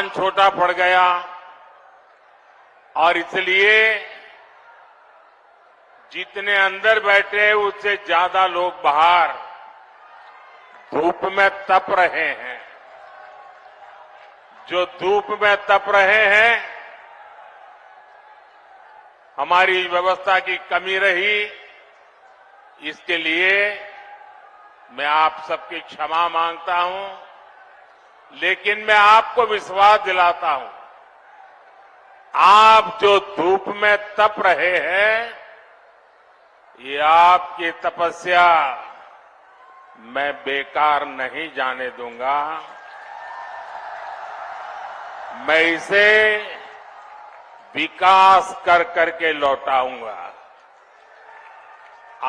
स्थान छोटा पड़ गया और इसलिए जितने अंदर बैठे उससे ज्यादा लोग बाहर धूप में तप रहे हैं। जो धूप में तप रहे हैं, हमारी व्यवस्था की कमी रही, इसके लिए मैं आप सबकी क्षमा मांगता हूं, लेकिन मैं आपको विश्वास दिलाता हूं, आप जो धूप में तप रहे हैं, ये आपकी तपस्या मैं बेकार नहीं जाने दूंगा। मैं इसे विकास कर करके लौटाऊंगा।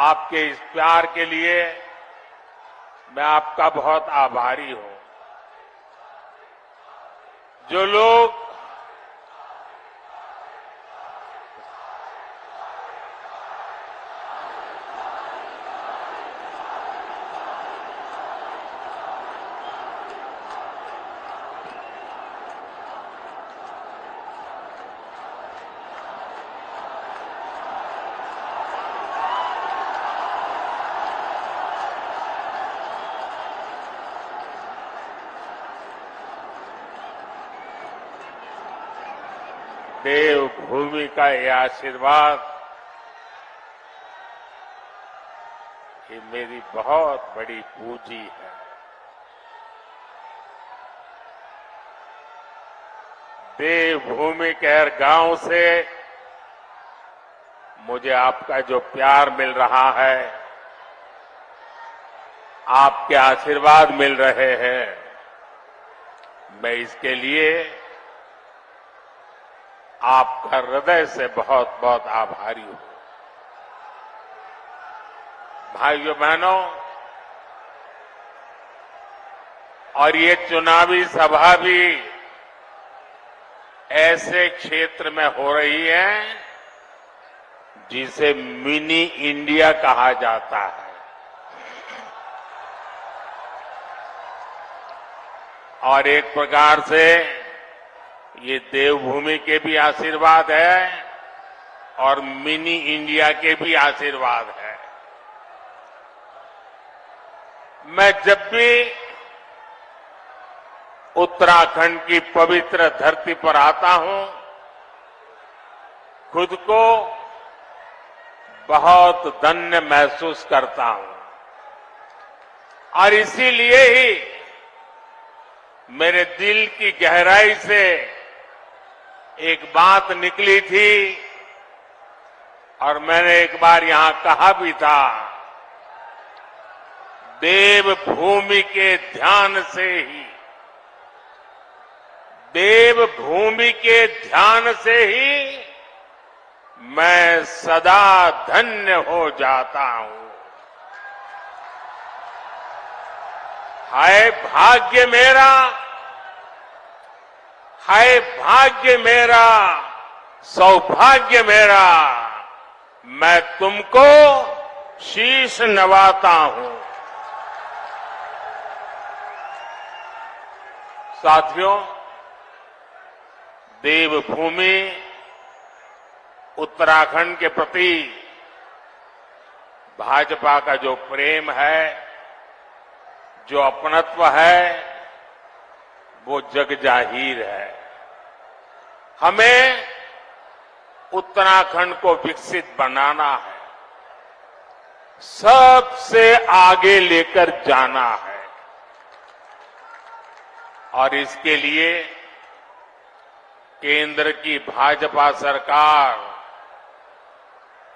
आपके इस प्यार के लिए मैं आपका बहुत आभारी हूं। जो लोग देवभूमि का ये आशीर्वाद, ये मेरी बहुत बड़ी पूंजी है। देवभूमि के हर गांव से मुझे आपका जो प्यार मिल रहा है, आपके आशीर्वाद मिल रहे हैं, मैं इसके लिए आपका हृदय से बहुत बहुत आभारी हूं। भाइयों बहनों, और ये चुनावी सभा भी ऐसे क्षेत्र में हो रही है जिसे मिनी इंडिया कहा जाता है। और एक प्रकार से ये देवभूमि के भी आशीर्वाद है और मिनी इंडिया के भी आशीर्वाद है। मैं जब भी उत्तराखंड की पवित्र धरती पर आता हूं, खुद को बहुत धन्य महसूस करता हूं। और इसीलिए ही मेरे दिल की गहराई से एक बात निकली थी और मैंने एक बार यहां कहा भी था, देवभूमि के ध्यान से ही, देवभूमि के ध्यान से ही मैं सदा धन्य हो जाता हूं। हाय भाग्य मेरा, हाय भाग्य मेरा, सौभाग्य मेरा, मैं तुमको शीश नवाता हूं। साथियों, देवभूमि उत्तराखंड के प्रति भाजपा का जो प्रेम है, जो अपनत्व है, वो जग जाहिर है। हमें उत्तराखंड को विकसित बनाना है, सबसे आगे लेकर जाना है। और इसके लिए केंद्र की भाजपा सरकार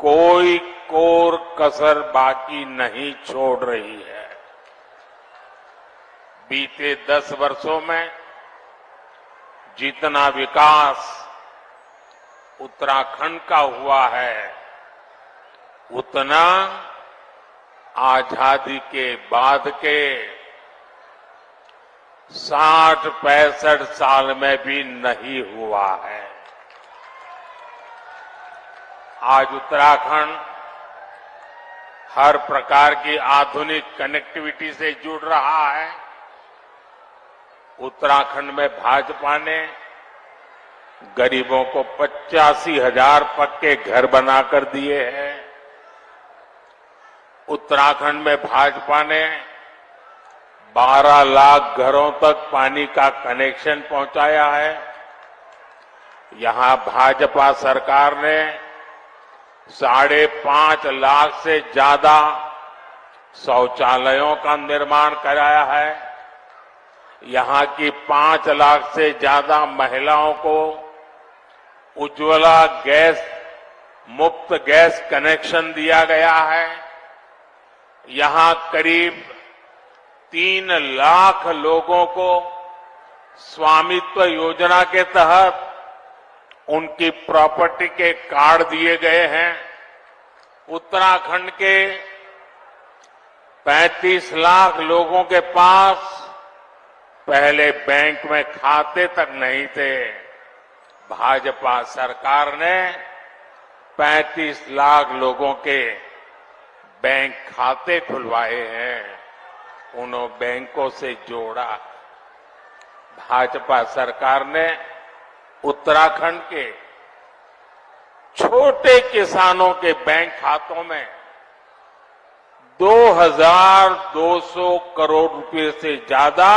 कोई कोर कसर बाकी नहीं छोड़ रही है। बीते 10 वर्षों में जितना विकास उत्तराखंड का हुआ है, उतना आजादी के बाद के 60-65 साल में भी नहीं हुआ है। आज उत्तराखंड हर प्रकार की आधुनिक कनेक्टिविटी से जुड़ रहा है। उत्तराखंड में भाजपा ने गरीबों को 85,000 पक्के घर बनाकर दिए हैं। उत्तराखंड में भाजपा ने 12 लाख घरों तक पानी का कनेक्शन पहुंचाया है। यहां भाजपा सरकार ने 5.5 लाख से ज्यादा शौचालयों का निर्माण कराया है। यहां की 5 लाख से ज्यादा महिलाओं को उज्ज्वला गैस मुफ्त गैस कनेक्शन दिया गया है। यहां करीब 3 लाख लोगों को स्वामित्व योजना के तहत उनकी प्रॉपर्टी के कार्ड दिए गए हैं। उत्तराखंड के 35 लाख लोगों के पास पहले बैंक में खाते तक नहीं थे। भाजपा सरकार ने 35 लाख लोगों के बैंक खाते खुलवाए हैं, उन्होंने बैंकों से जोड़ा। भाजपा सरकार ने उत्तराखंड के छोटे किसानों के बैंक खातों में 2,200 करोड़ रुपए से ज्यादा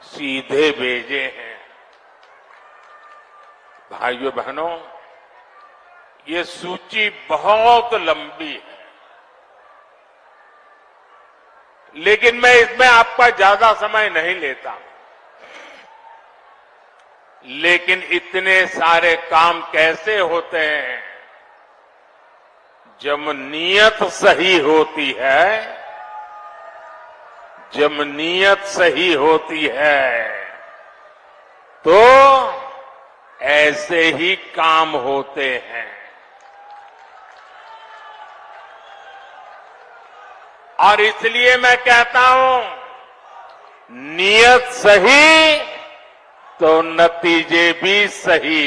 सीधे भेजे हैं। भाइयों बहनों, ये सूची बहुत लंबी है, लेकिन मैं इसमें आपका ज्यादा समय नहीं लेता। लेकिन इतने सारे काम कैसे होते हैं? जब नीयत सही होती है, जब नीयत सही होती है तो ऐसे ही काम होते हैं। और इसलिए मैं कहता हूं, नीयत सही तो नतीजे भी सही।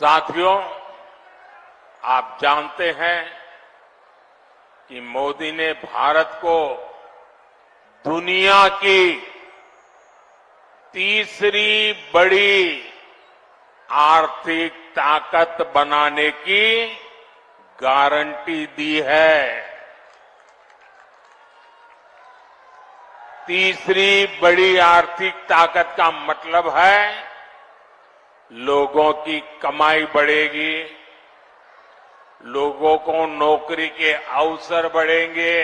साथियों, आप जानते हैं कि मोदी ने भारत को दुनिया की तीसरी बड़ी आर्थिक ताकत बनाने की गारंटी दी है। तीसरी बड़ी आर्थिक ताकत का मतलब है लोगों की कमाई बढ़ेगी, लोगों को नौकरी के अवसर बढ़ेंगे,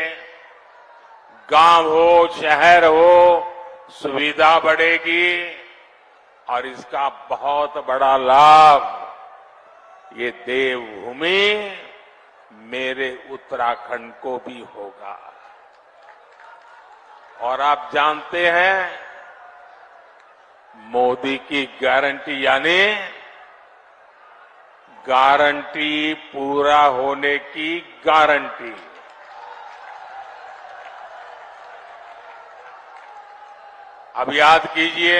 गांव हो शहर हो सुविधा बढ़ेगी और इसका बहुत बड़ा लाभ ये देवभूमि मेरे उत्तराखंड को भी होगा। और आप जानते हैं, मोदी की गारंटी यानी गारंटी पूरा होने की गारंटी। अब याद कीजिए,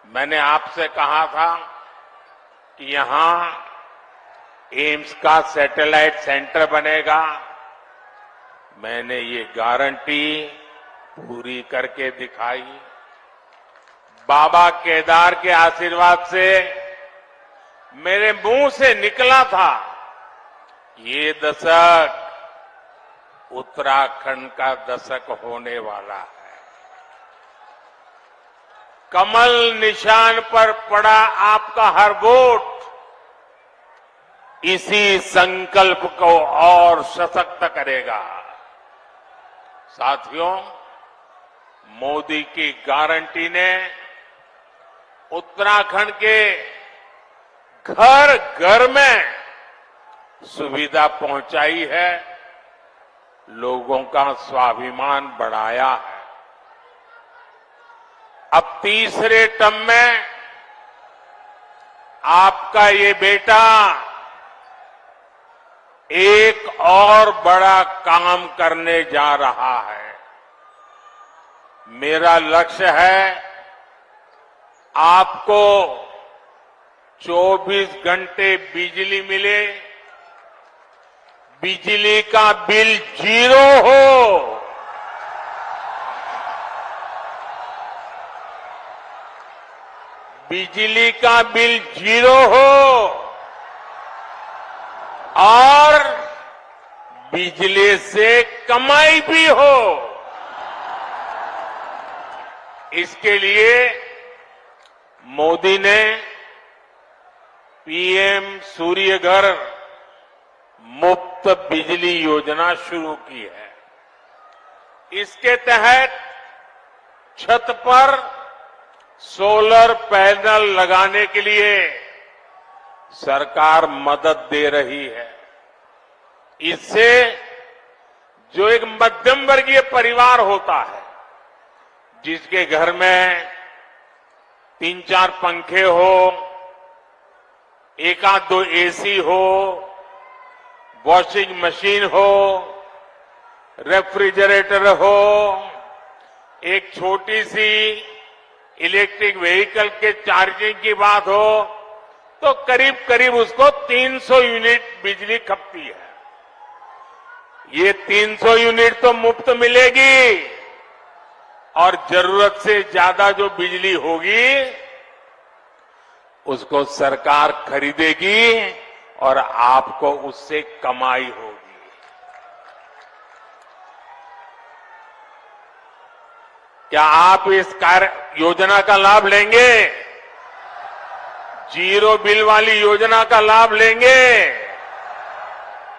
मैंने आपसे कहा था कि यहां एम्स का सैटेलाइट सेंटर बनेगा। मैंने ये गारंटी पूरी करके दिखाई। बाबा केदार के आशीर्वाद से मेरे मुंह से निकला था, ये दशक उत्तराखंड का दशक होने वाला है। कमल निशान पर पड़ा आपका हर वोट इसी संकल्प को और सशक्त करेगा। साथियों, मोदी की गारंटी ने उत्तराखंड के घर घर में सुविधा पहुंचाई है, लोगों का स्वाभिमान बढ़ाया है। अब तीसरे टर्म में आपका ये बेटा एक और बड़ा काम करने जा रहा है। मेरा लक्ष्य है आपको 24 घंटे बिजली मिले, बिजली का बिल 0 हो। बिजली का बिल 0 हो और बिजली से कमाई भी हो। इसके लिए मोदी ने पीएम सूर्य घर मुफ्त बिजली योजना शुरू की है। इसके तहत छत पर सोलर पैनल लगाने के लिए सरकार मदद दे रही है। इससे जो एक मध्यम वर्गीय परिवार होता है, जिसके घर में 3-4 पंखे हो, 1-2 एसी हो, वॉशिंग मशीन हो, रेफ्रिजरेटर हो, एक छोटी सी इलेक्ट्रिक व्हीकल के चार्जिंग की बात हो, तो करीब करीब उसको 300 यूनिट बिजली खपती है। ये 300 यूनिट तो मुफ्त मिलेगी और जरूरत से ज्यादा जो बिजली होगी उसको सरकार खरीदेगी और आपको उससे कमाई होगी। क्या आप इस कार्य योजना का लाभ लेंगे? 0 बिल वाली योजना का लाभ लेंगे?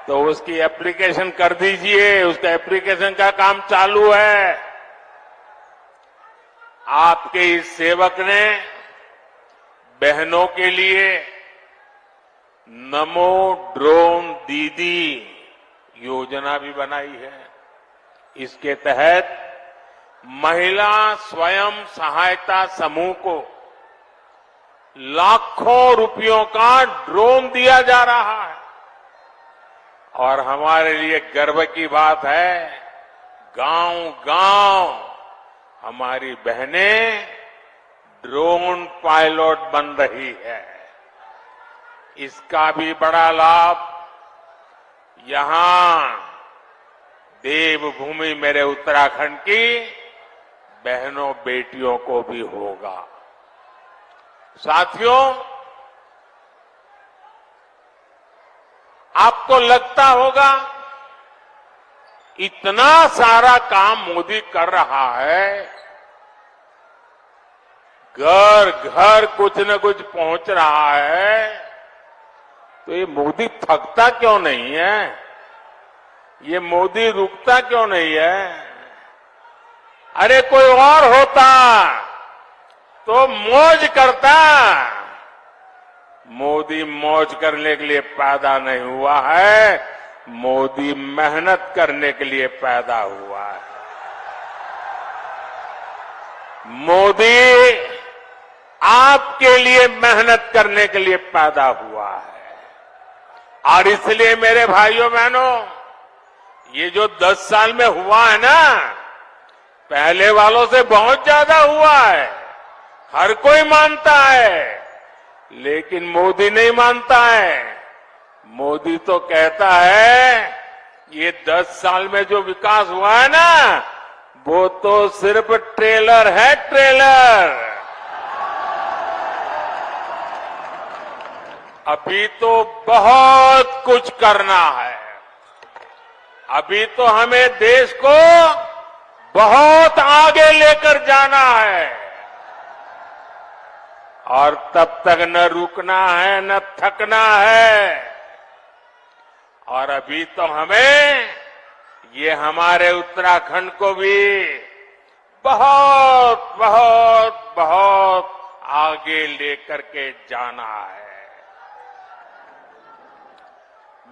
तो उसकी एप्लीकेशन कर दीजिए। उसका एप्लीकेशन का काम चालू है। आपके इस सेवक ने बहनों के लिए नमो ड्रोन दीदी योजना भी बनाई है। इसके तहत महिला स्वयं सहायता समूह को लाखों रुपयों का ड्रोन दिया जा रहा है। और हमारे लिए गर्व की बात है, गांव-गांव हमारी बहनें ड्रोन पायलट बन रही है। इसका भी बड़ा लाभ यहां देवभूमि मेरे उत्तराखंड की बहनों बेटियों को भी होगा। साथियों, आपको लगता होगा इतना सारा काम मोदी कर रहा है, घर घर कुछ न कुछ पहुंच रहा है, तो ये मोदी थकता क्यों नहीं है? ये मोदी रुकता क्यों नहीं है? अरे कोई और होता तो मौज करता। मोदी मौज करने के लिए पैदा नहीं हुआ है, मोदी मेहनत करने के लिए पैदा हुआ है। मोदी आपके लिए मेहनत करने के लिए पैदा हुआ है। और इसलिए मेरे भाइयों बहनों, ये जो 10 साल में हुआ है ना, पहले वालों से बहुत ज्यादा हुआ है। हर कोई मानता है, लेकिन मोदी नहीं मानता है। मोदी तो कहता है ये 10 साल में जो विकास हुआ है ना, वो तो सिर्फ ट्रेलर है, ट्रेलर। अभी तो बहुत कुछ करना है। अभी तो हमें देश को बहुत आगे लेकर जाना है और तब तक न रुकना है न थकना है। और अभी तो हमें ये हमारे उत्तराखंड को भी बहुत बहुत बहुत आगे लेकर के जाना है।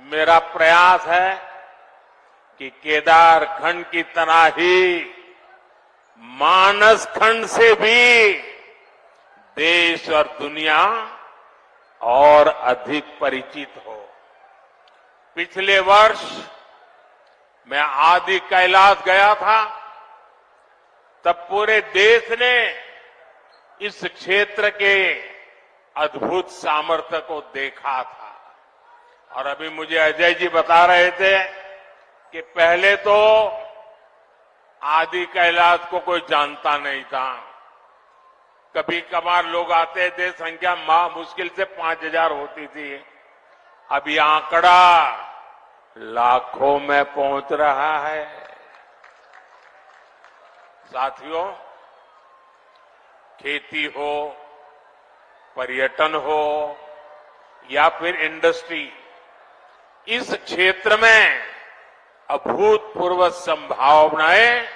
मेरा प्रयास है कि केदार खंड की तरह ही मानस खंड से भी देश और दुनिया और अधिक परिचित हो। पिछले वर्ष मैं आदि कैलाश गया था, तब पूरे देश ने इस क्षेत्र के अद्भुत सामर्थ्य को देखा था। और अभी मुझे अजय जी बता रहे थे कि पहले तो आदि कैलाश को कोई जानता नहीं था। कभी कभार लोग आते थे, संख्या मुश्किल से 5,000 होती थी। अब ये आंकड़ा लाखों में पहुंच रहा है। साथियों, खेती हो, पर्यटन हो या फिर इंडस्ट्री, इस क्षेत्र में अभूतपूर्व संभावनाएं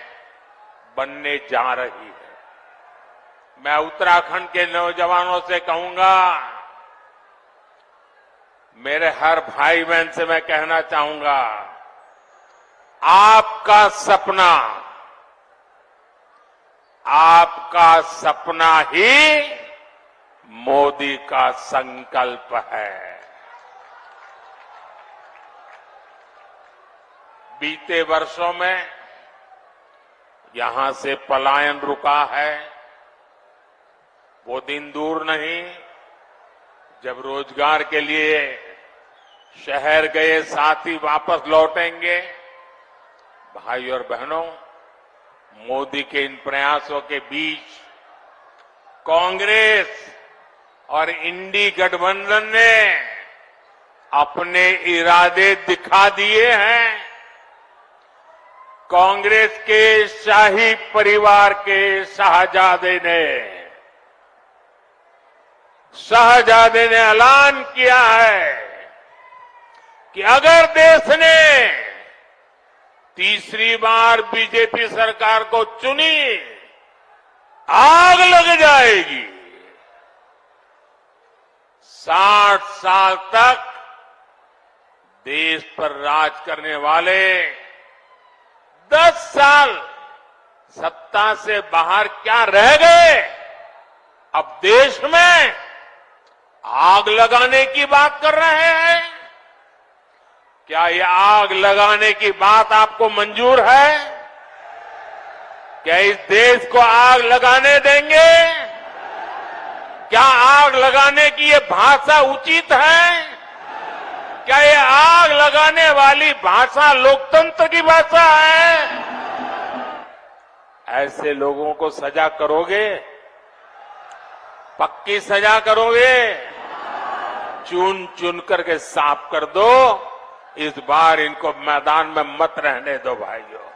बनने जा रही है। मैं उत्तराखंड के नौजवानों से कहूंगा, मेरे हर भाई बहन से मैं कहना चाहूंगा, आपका सपना ही मोदी का संकल्प है। बीते वर्षों में यहां से पलायन रुका है। वो दिन दूर नहीं जब रोजगार के लिए शहर गए साथी वापस लौटेंगे। भाई और बहनों, मोदी के इन प्रयासों के बीच कांग्रेस और इंडी गठबंधन ने अपने इरादे दिखा दिए हैं। कांग्रेस के शाही परिवार के शहजादे ने ऐलान किया है कि अगर देश ने तीसरी बार बीजेपी सरकार को चुनी, आग लग जाएगी। 60 साल तक देश पर राज करने वाले 10 साल सत्ता से बाहर क्या रह गए, अब देश में आग लगाने की बात कर रहे हैं। क्या ये आग लगाने की बात आपको मंजूर है? क्या इस देश को आग लगाने देंगे? क्या आग लगाने की ये भाषा उचित है? क्या ये आग लगाने वाली भाषा लोकतंत्र की भाषा है? ऐसे लोगों को सजा करोगे? पक्की सजा करोगे? चुन चुन करके साफ कर दो। इस बार इनको मैदान में मत रहने दो भाइयों।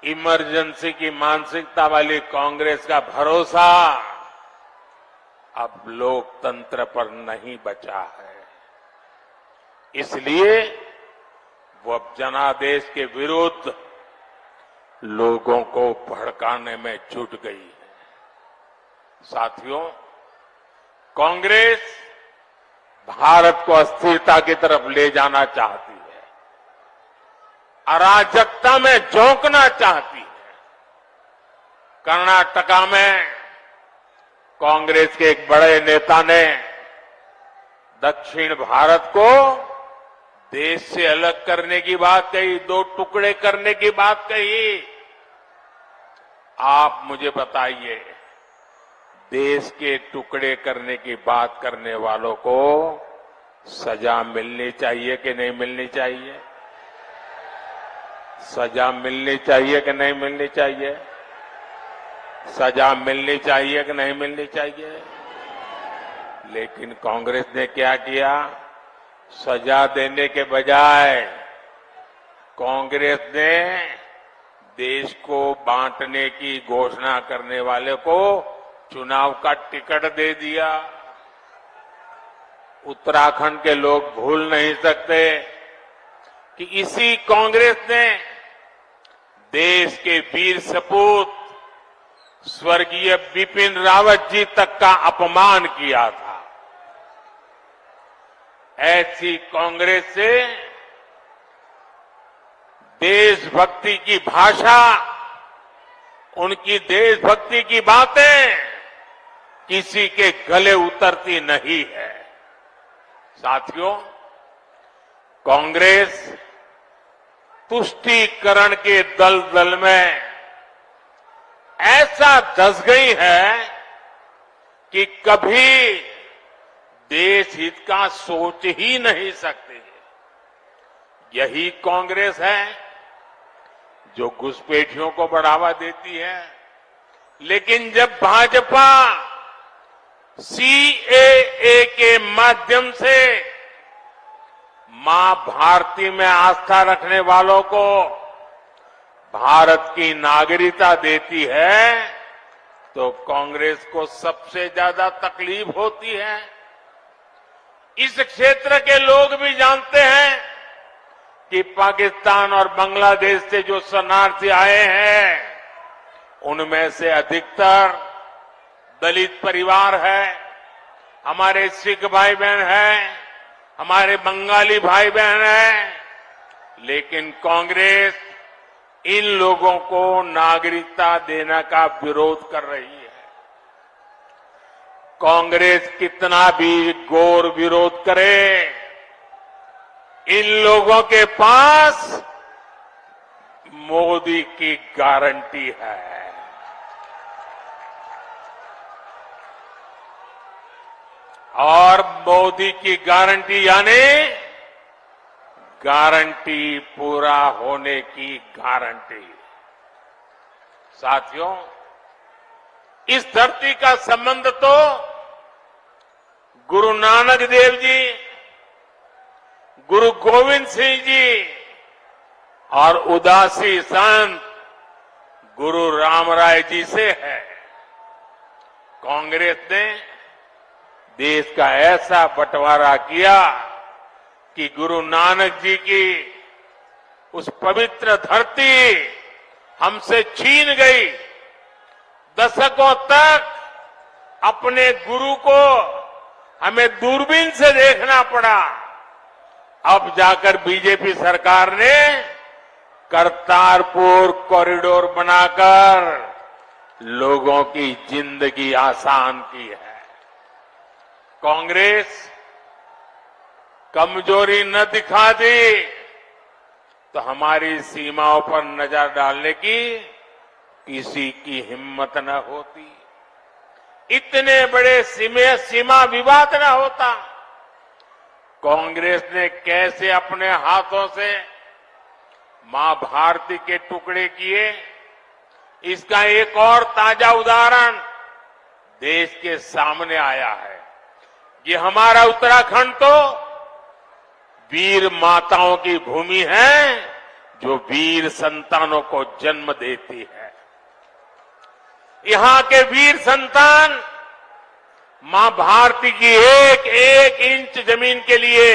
इमरजेंसी की मानसिकता वाली कांग्रेस का भरोसा अब लोकतंत्र पर नहीं बचा है। इसलिए वो अब जनादेश के विरुद्ध लोगों को भड़काने में जुट गई है। साथियों, कांग्रेस भारत को अस्थिरता की तरफ ले जाना चाहती है, अराजकता में झोंकना चाहती है। कर्नाटका में कांग्रेस के एक बड़े नेता ने दक्षिण भारत को देश से अलग करने की बात कही, 2 टुकड़े करने की बात कही। आप मुझे बताइए, देश के टुकड़े करने की बात करने वालों को सजा मिलनी चाहिए कि नहीं मिलनी चाहिए? सजा मिलनी चाहिए कि नहीं मिलनी चाहिए? सजा मिलनी चाहिए कि नहीं मिलनी चाहिए? लेकिन कांग्रेस ने क्या किया? सजा देने के बजाय कांग्रेस ने देश को बांटने की घोषणा करने वाले को चुनाव का टिकट दे दिया। उत्तराखंड के लोग भूल नहीं सकते कि इसी कांग्रेस ने देश के वीर सपूत स्वर्गीय बिपिन रावत जी तक का अपमान किया था। ऐसी कांग्रेस से देशभक्ति की भाषा, उनकी देशभक्ति की बातें किसी के गले उतरती नहीं है। साथियों, कांग्रेस तुष्टीकरण के दलदल में ऐसा धंस गई है कि कभी देश हित का सोच ही नहीं सकते। यही कांग्रेस है जो घुसपैठियों को बढ़ावा देती है। लेकिन जब भाजपा सीएए के माध्यम से मां भारती में आस्था रखने वालों को भारत की नागरिकता देती है तो कांग्रेस को सबसे ज्यादा तकलीफ होती है। इस क्षेत्र के लोग भी जानते हैं कि पाकिस्तान और बांग्लादेश से जो शरणार्थी आए हैं उनमें से अधिकतर दलित परिवार है, हमारे सिख भाई बहन हैं, हमारे बंगाली भाई बहन हैं, लेकिन कांग्रेस इन लोगों को नागरिकता देने का विरोध कर रही है। कांग्रेस कितना भी घोर विरोध करे, इन लोगों के पास मोदी की गारंटी है। और मोदी की गारंटी यानी गारंटी पूरा होने की गारंटी। साथियों, इस धरती का संबंध तो गुरु नानक देव जी, गुरु गोविंद सिंह जी और उदासी संत गुरु रामराय जी से है। कांग्रेस ने देश का ऐसा बंटवारा किया कि गुरु नानक जी की उस पवित्र धरती हमसे छीन गई। दशकों तक अपने गुरु को हमें दूरबीन से देखना पड़ा। अब जाकर बीजेपी सरकार ने करतारपुर कॉरिडोर बनाकर लोगों की जिंदगी आसान की है। कांग्रेस कमजोरी न दिखा दी तो हमारी सीमाओं पर नजर डालने की किसी की हिम्मत न होती, इतने बड़े सीमा विवाद न होता। कांग्रेस ने कैसे अपने हाथों से मां भारती के टुकड़े किए, इसका एक और ताजा उदाहरण देश के सामने आया है। ये हमारा उत्तराखंड तो वीर माताओं की भूमि है जो वीर संतानों को जन्म देती है। यहां के वीर संतान मां भारती की एक एक इंच जमीन के लिए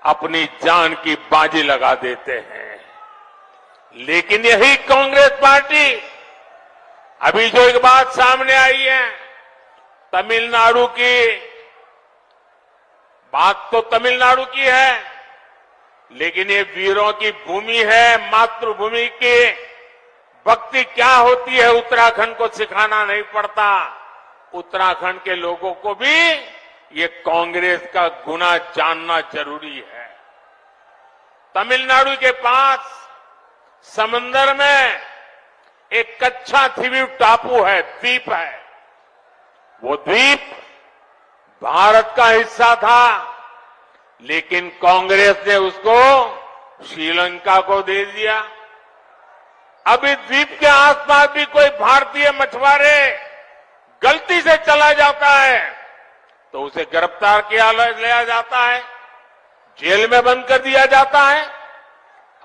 अपनी जान की बाजी लगा देते हैं। लेकिन यही कांग्रेस पार्टी, अभी जो एक बात सामने आई है, तमिलनाडु की बात तो तमिलनाडु की है, लेकिन ये वीरों की भूमि है, मातृभूमि की भक्ति क्या होती है उत्तराखंड को सिखाना नहीं पड़ता। उत्तराखंड के लोगों को भी ये कांग्रेस का गुना जानना जरूरी है। तमिलनाडु के पास समंदर में एक कच्छा द्वीप टापू है, द्वीप है। वो द्वीप भारत का हिस्सा था, लेकिन कांग्रेस ने उसको श्रीलंका को दे दिया। अब इस द्वीप के आसपास भी कोई भारतीय मछुआरे गलती से चला जाता है तो उसे गिरफ्तार किया लिया जाता है, जेल में बंद कर दिया जाता है।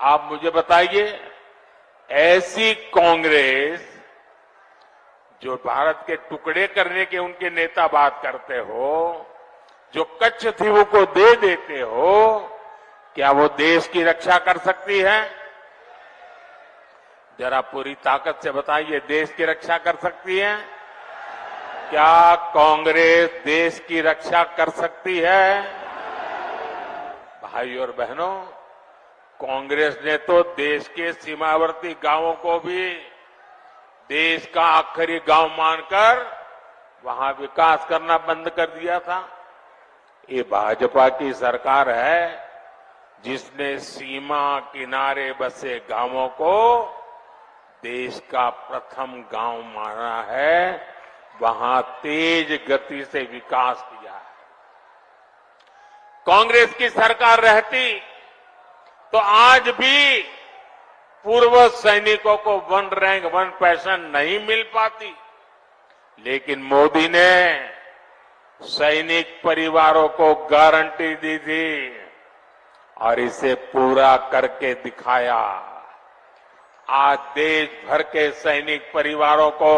आप मुझे बताइए, ऐसी कांग्रेस जो भारत के टुकड़े करने के उनके नेता बात करते हो, जो कच्छ द्वीप को दे देते हो, क्या वो देश की रक्षा कर सकती है? जरा पूरी ताकत से बताइए, देश की रक्षा कर सकती है? क्या कांग्रेस देश की रक्षा कर सकती है? भाई और बहनों, कांग्रेस ने तो देश के सीमावर्ती गांवों को भी देश का आखिरी गांव मानकर वहां विकास करना बंद कर दिया था। ये भाजपा की सरकार है जिसने सीमा किनारे बसे गांवों को देश का प्रथम गांव माना है, वहां तेज गति से विकास किया है। कांग्रेस की सरकार रहती तो आज भी पूर्व सैनिकों को 1 रैंक 1 पेंशन नहीं मिल पाती। लेकिन मोदी ने सैनिक परिवारों को गारंटी दी थी और इसे पूरा करके दिखाया। आज देश भर के सैनिक परिवारों को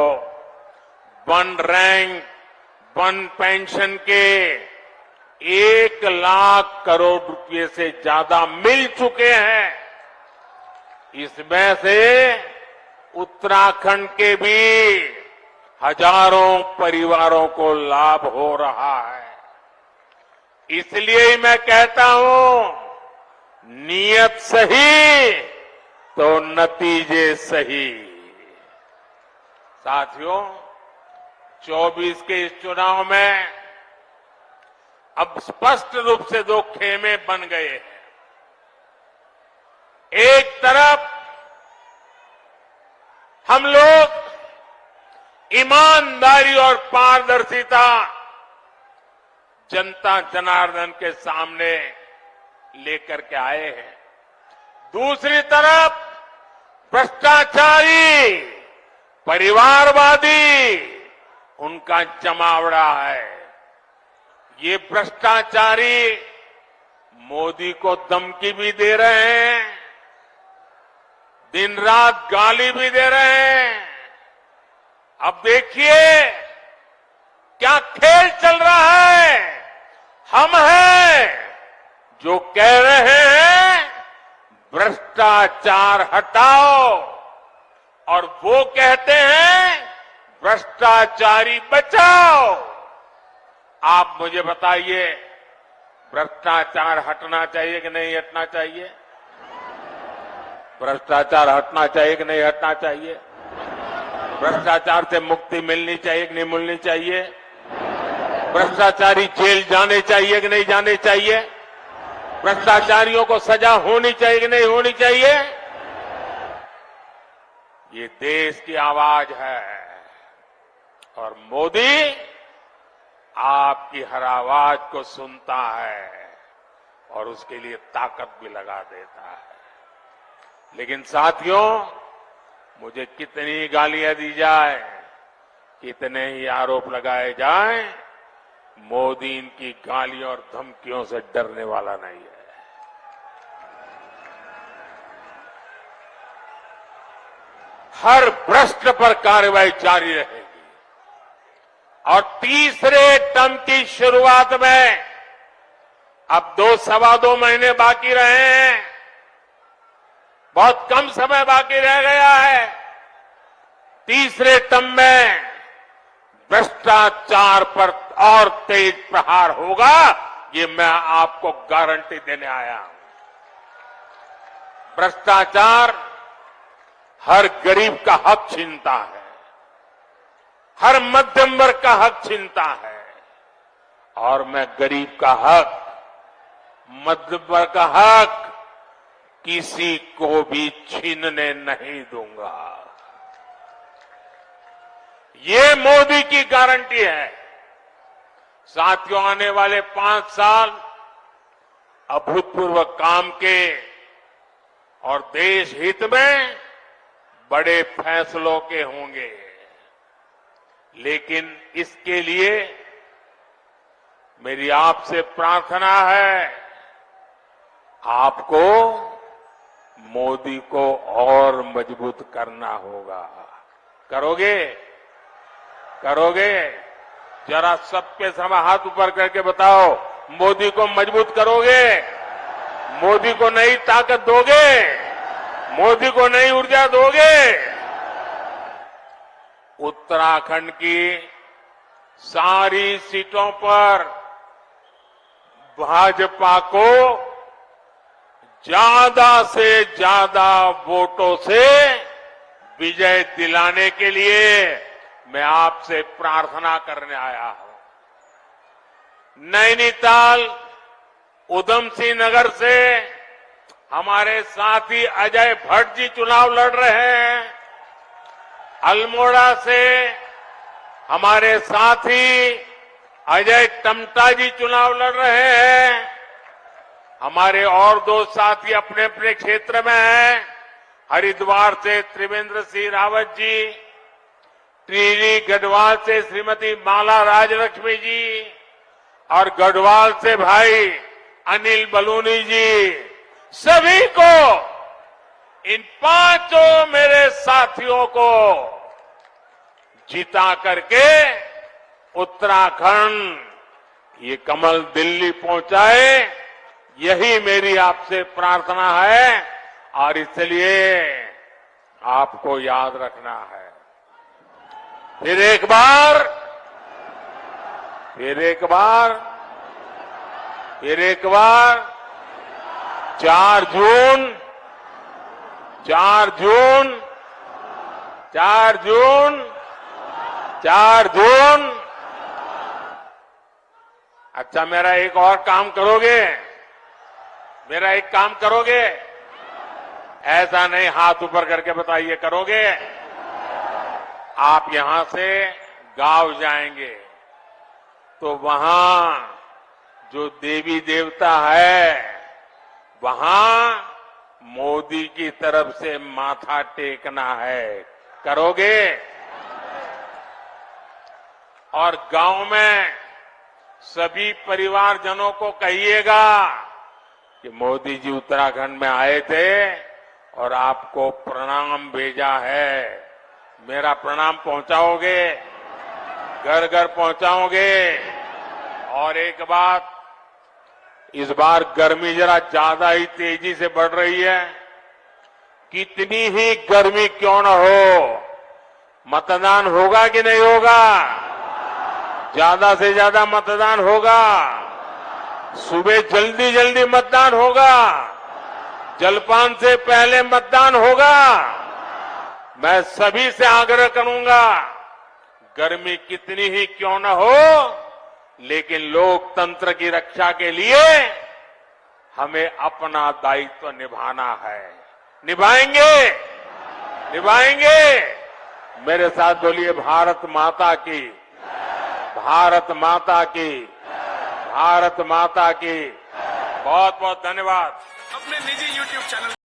1 रैंक 1 पेंशन के 1 लाख करोड़ रुपए से ज्यादा मिल चुके हैं। इसमें से उत्तराखंड के भी हजारों परिवारों को लाभ हो रहा है। इसलिए ही मैं कहता हूं, नीयत सही तो नतीजे सही। साथियों, 24 के इस चुनाव में अब स्पष्ट रूप से 2 खेमे बन गए हैं। एक तरफ हम लोग ईमानदारी और पारदर्शिता जनता जनार्दन के सामने लेकर के आए हैं। दूसरी तरफ भ्रष्टाचारी, परिवारवादी, उनका जमावड़ा है। ये भ्रष्टाचारी मोदी को धमकी भी दे रहे हैं, दिन रात गाली भी दे रहे हैं। अब देखिए क्या खेल चल रहा है। हम हैं जो कह रहे हैं भ्रष्टाचार हटाओ, और वो कहते हैं भ्रष्टाचारी बचाओ। आप मुझे बताइए, भ्रष्टाचार हटना चाहिए कि नहीं हटना चाहिए? भ्रष्टाचार हटना चाहिए कि नहीं हटना चाहिए? भ्रष्टाचार से मुक्ति मिलनी चाहिए कि नहीं मिलनी चाहिए? भ्रष्टाचारी जेल जाने चाहिए कि नहीं जाने चाहिए? भ्रष्टाचारियों को सजा होनी चाहिए कि नहीं होनी चाहिए? ये देश की आवाज है और मोदी आपकी हर आवाज को सुनता है और उसके लिए ताकत भी लगा देता है। लेकिन साथियों, मुझे कितनी गालियां दी जाए, कितने ही आरोप लगाए जाएं, मोदी इनकी गालियों और धमकियों से डरने वाला नहीं है। हर भ्रष्ट पर कार्रवाई जारी रहेगी और तीसरे टर्म की शुरुआत में अब 2-2.25 महीने बाकी रहे हैं। बहुत कम समय बाकी रह गया है। तीसरे टर्म में भ्रष्टाचार पर और तेज प्रहार होगा, ये मैं आपको गारंटी देने आया हूं। भ्रष्टाचार हर गरीब का हक छीनता है, हर मध्यम वर्ग का हक छीनता है, और मैं गरीब का हक, मध्यम वर्ग का हक किसी को भी छीनने नहीं दूंगा। ये मोदी की गारंटी है। साथियों, आने वाले 5 साल अभूतपूर्व काम के और देश हित में बड़े फैसलों के होंगे। लेकिन इसके लिए मेरी आपसे प्रार्थना है, आपको मोदी को और मजबूत करना होगा। करोगे? करोगे? जरा सबके समय हाथ ऊपर करके बताओ, मोदी को मजबूत करोगे? मोदी को नई ताकत दोगे? मोदी को नई ऊर्जा दोगे? उत्तराखंड की सारी सीटों पर भाजपा को ज्यादा से ज्यादा वोटों से विजय दिलाने के लिए मैं आपसे प्रार्थना करने आया हूं। नैनीताल, उधम सिंह नगर से हमारे साथी अजय भट्ट जी चुनाव लड़ रहे हैं। अल्मोड़ा से हमारे साथी अजय टमटा जी चुनाव लड़ रहे हैं। हमारे और दो साथी अपने अपने क्षेत्र में हैं। हरिद्वार से त्रिवेंद्र सिंह रावत जी, टिहरी गढ़वाल से श्रीमती माला राजलक्ष्मी जी और गढ़वाल से भाई अनिल बलूनी जी, सभी को, इन पांचों मेरे साथियों को जिता करके उत्तराखंड ये कमल दिल्ली पहुंचाए, यही मेरी आपसे प्रार्थना है और इसलिए आपको याद रखना है। फिर एक बार 4 जून। अच्छा, मेरा एक और काम करोगे? मेरा एक काम करोगे? ऐसा नहीं, हाथ ऊपर करके बताइए, करोगे? आप यहां से गांव जाएंगे तो वहां जो देवी देवता है, वहां मोदी की तरफ से माथा टेकना है। करोगे? और गांव में सभी परिवारजनों को कहिएगा कि मोदी जी उत्तराखंड में आए थे और आपको प्रणाम भेजा है। मेरा प्रणाम पहुंचाओगे? घर घर पहुंचाओगे? और एक बात, इस बार गर्मी जरा ज्यादा ही तेजी से बढ़ रही है। कितनी ही गर्मी क्यों न हो, मतदान होगा कि नहीं होगा? ज्यादा से ज्यादा मतदान होगा। सुबह जल्दी जल्दी मतदान होगा। जलपान से पहले मतदान होगा। मैं सभी से आग्रह करूंगा, गर्मी कितनी ही क्यों न हो, लेकिन लोकतंत्र की रक्षा के लिए हमें अपना दायित्व निभाना है। निभाएंगे? मेरे साथ बोलिए, भारत माता की, भारत माता की, भारत माता की। बहुत बहुत धन्यवाद। अपने निजी YouTube चैनल